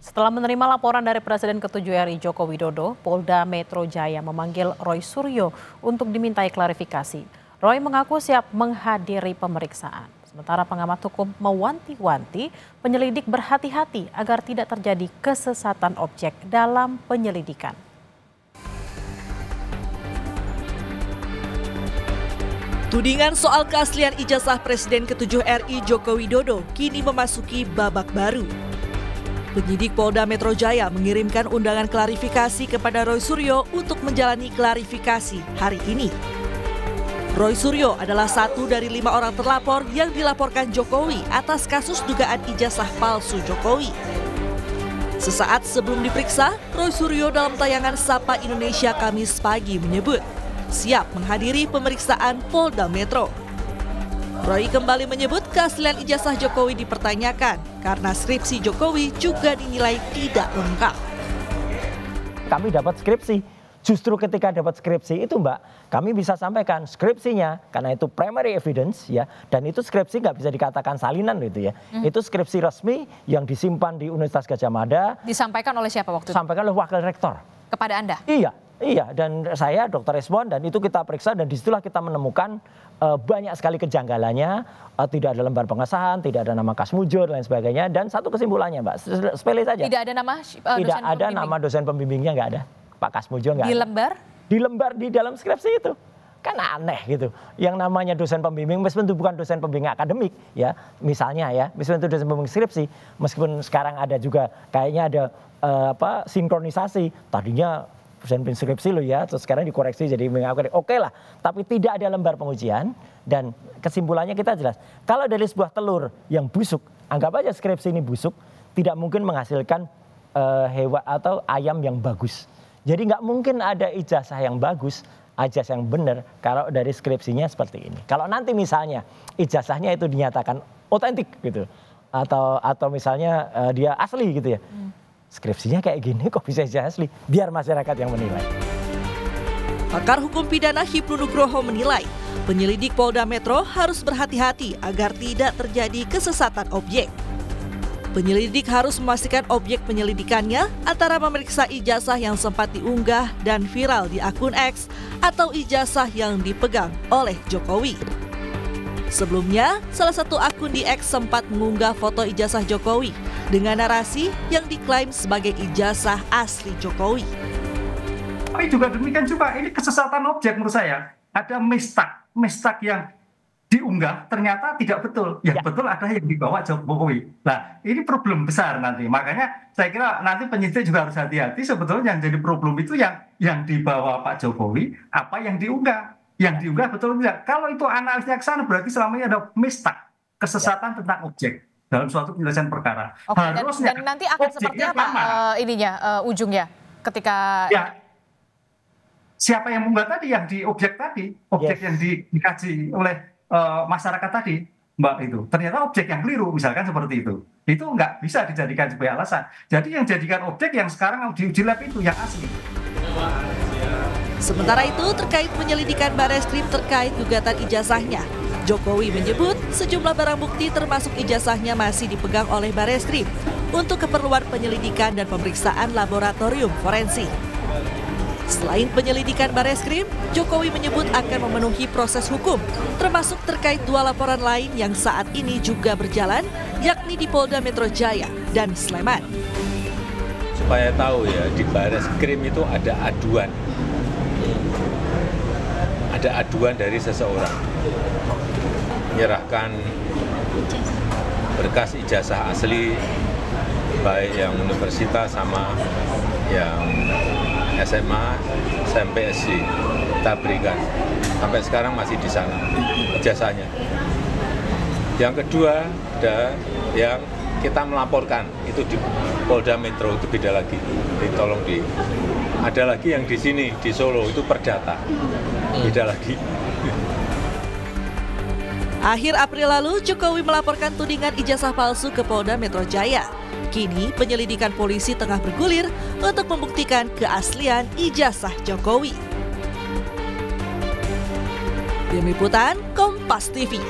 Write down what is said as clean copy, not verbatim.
Setelah menerima laporan dari Presiden ke-7 RI Joko Widodo, Polda Metro Jaya memanggil Roy Suryo untuk dimintai klarifikasi. Roy mengaku siap menghadiri pemeriksaan. Sementara pengamat hukum mewanti-wanti penyelidik berhati-hati agar tidak terjadi kesesatan objek dalam penyelidikan. Tudingan soal keaslian ijazah Presiden ke-7 RI Joko Widodo kini memasuki babak baru. Penyidik Polda Metro Jaya mengirimkan undangan klarifikasi kepada Roy Suryo untuk menjalani klarifikasi hari ini. Roy Suryo adalah satu dari 5 orang terlapor yang dilaporkan Jokowi atas kasus dugaan ijazah palsu Jokowi. Sesaat sebelum diperiksa, Roy Suryo dalam tayangan Sapa Indonesia Kamis pagi menyebut siap menghadiri pemeriksaan Polda Metro. Roy kembali menyebut keaslian ijazah Jokowi dipertanyakan karena skripsi Jokowi juga dinilai tidak lengkap. Kami dapat skripsi, justru ketika dapat skripsi itu Mbak, kami bisa sampaikan skripsinya karena itu primary evidence ya, dan itu skripsi nggak bisa dikatakan salinan gitu ya. Itu skripsi resmi yang disimpan di Universitas Gadjah Mada. Disampaikan oleh siapa waktu itu? Disampaikan oleh Wakil Rektor. Kepada Anda? Iya, dan saya Dr. Reswan, dan itu kita periksa dan disitulah kita menemukan banyak sekali kejanggalannya, tidak ada lembar pengesahan, tidak ada nama Kasmujur dan lain sebagainya, dan satu kesimpulannya Mbak, sepele saja. Tidak ada nama tidak ada nama dosen pembimbingnya, nggak ada. Pak Kasmujur nggak ada. Di lembar? Di lembar di dalam skripsi itu. Kan aneh gitu. Yang namanya dosen pembimbing, meskipun itu bukan dosen pembimbing akademik ya, misalnya ya, meskipun itu dosen pembimbing skripsi, meskipun sekarang ada juga kayaknya ada sinkronisasi, tadinya dosen skripsi lo ya, terus sekarang dikoreksi jadi oke lah, tapi tidak ada lembar pengujian. Dan kesimpulannya kita jelas, kalau dari sebuah telur yang busuk, anggap aja skripsi ini busuk, tidak mungkin menghasilkan hewan atau ayam yang bagus. Jadi nggak mungkin ada ijazah yang bagus, ijazah yang benar kalau dari skripsinya seperti ini. Kalau nanti misalnya ijazahnya itu dinyatakan otentik gitu, atau misalnya dia asli gitu ya, skripsinya kayak gini kok bisa asli, biar masyarakat yang menilai. Pakar hukum pidana Hipnu Nugroho menilai penyelidik Polda Metro harus berhati-hati agar tidak terjadi kesesatan objek. Penyelidik harus memastikan objek penyelidikannya antara memeriksa ijazah yang sempat diunggah dan viral di akun X atau ijazah yang dipegang oleh Jokowi. Sebelumnya, salah satu akun di X sempat mengunggah foto ijazah Jokowi dengan narasi yang diklaim sebagai ijazah asli Jokowi. Tapi juga demikian juga, ini kesesatan objek menurut saya. Ada mistak yang diunggah ternyata tidak betul. Yang betul ada yang dibawa Jokowi. Nah, ini problem besar nanti. Makanya saya kira nanti penyidik juga harus hati-hati. Sebetulnya yang jadi problem itu yang dibawa Pak Jokowi, apa yang diunggah. Yang diunggah betul tidak. Kalau itu analisnya ke sana berarti selama ini ada mistak, kesesatan tentang objek dalam suatu penyelesaian perkara. Oke, dan nanti akan seperti apa ujungnya ketika siapa yang mengunggah tadi, yang di objek tadi, objek yang dikaji oleh masyarakat tadi, Mbak, itu ternyata objek yang keliru, misalkan seperti itu nggak bisa dijadikan sebagai alasan. Jadi yang jadikan objek yang sekarang diuji lab itu yang asli. Sementara itu terkait penyelidikan Barreskrim terkait gugatan ijazahnya, Jokowi menyebut sejumlah barang bukti termasuk ijazahnya masih dipegang oleh Barreskrim untuk keperluan penyelidikan dan pemeriksaan laboratorium forensik. Selain penyelidikan Barreskrim, Jokowi menyebut akan memenuhi proses hukum, termasuk terkait 2 laporan lain yang saat ini juga berjalan, yakni di Polda Metro Jaya dan Sleman. Supaya tahu ya, di Barreskrim itu ada aduan. Ada aduan dari seseorang. Menyerahkan berkas ijazah asli, baik yang universitas sama yang SMA, SMP, SD, kita berikan. Sampai sekarang masih di sana ijazahnya. Yang kedua, ada yang kita melaporkan, itu di Polda Metro, itu beda lagi. Tolong ada lagi yang di sini, di Solo, itu perdata, beda lagi. Akhir April lalu, Jokowi melaporkan tudingan ijazah palsu ke Polda Metro Jaya. Kini penyelidikan polisi tengah bergulir untuk membuktikan keaslian ijazah Jokowi. Tim Liputan Kompas TV.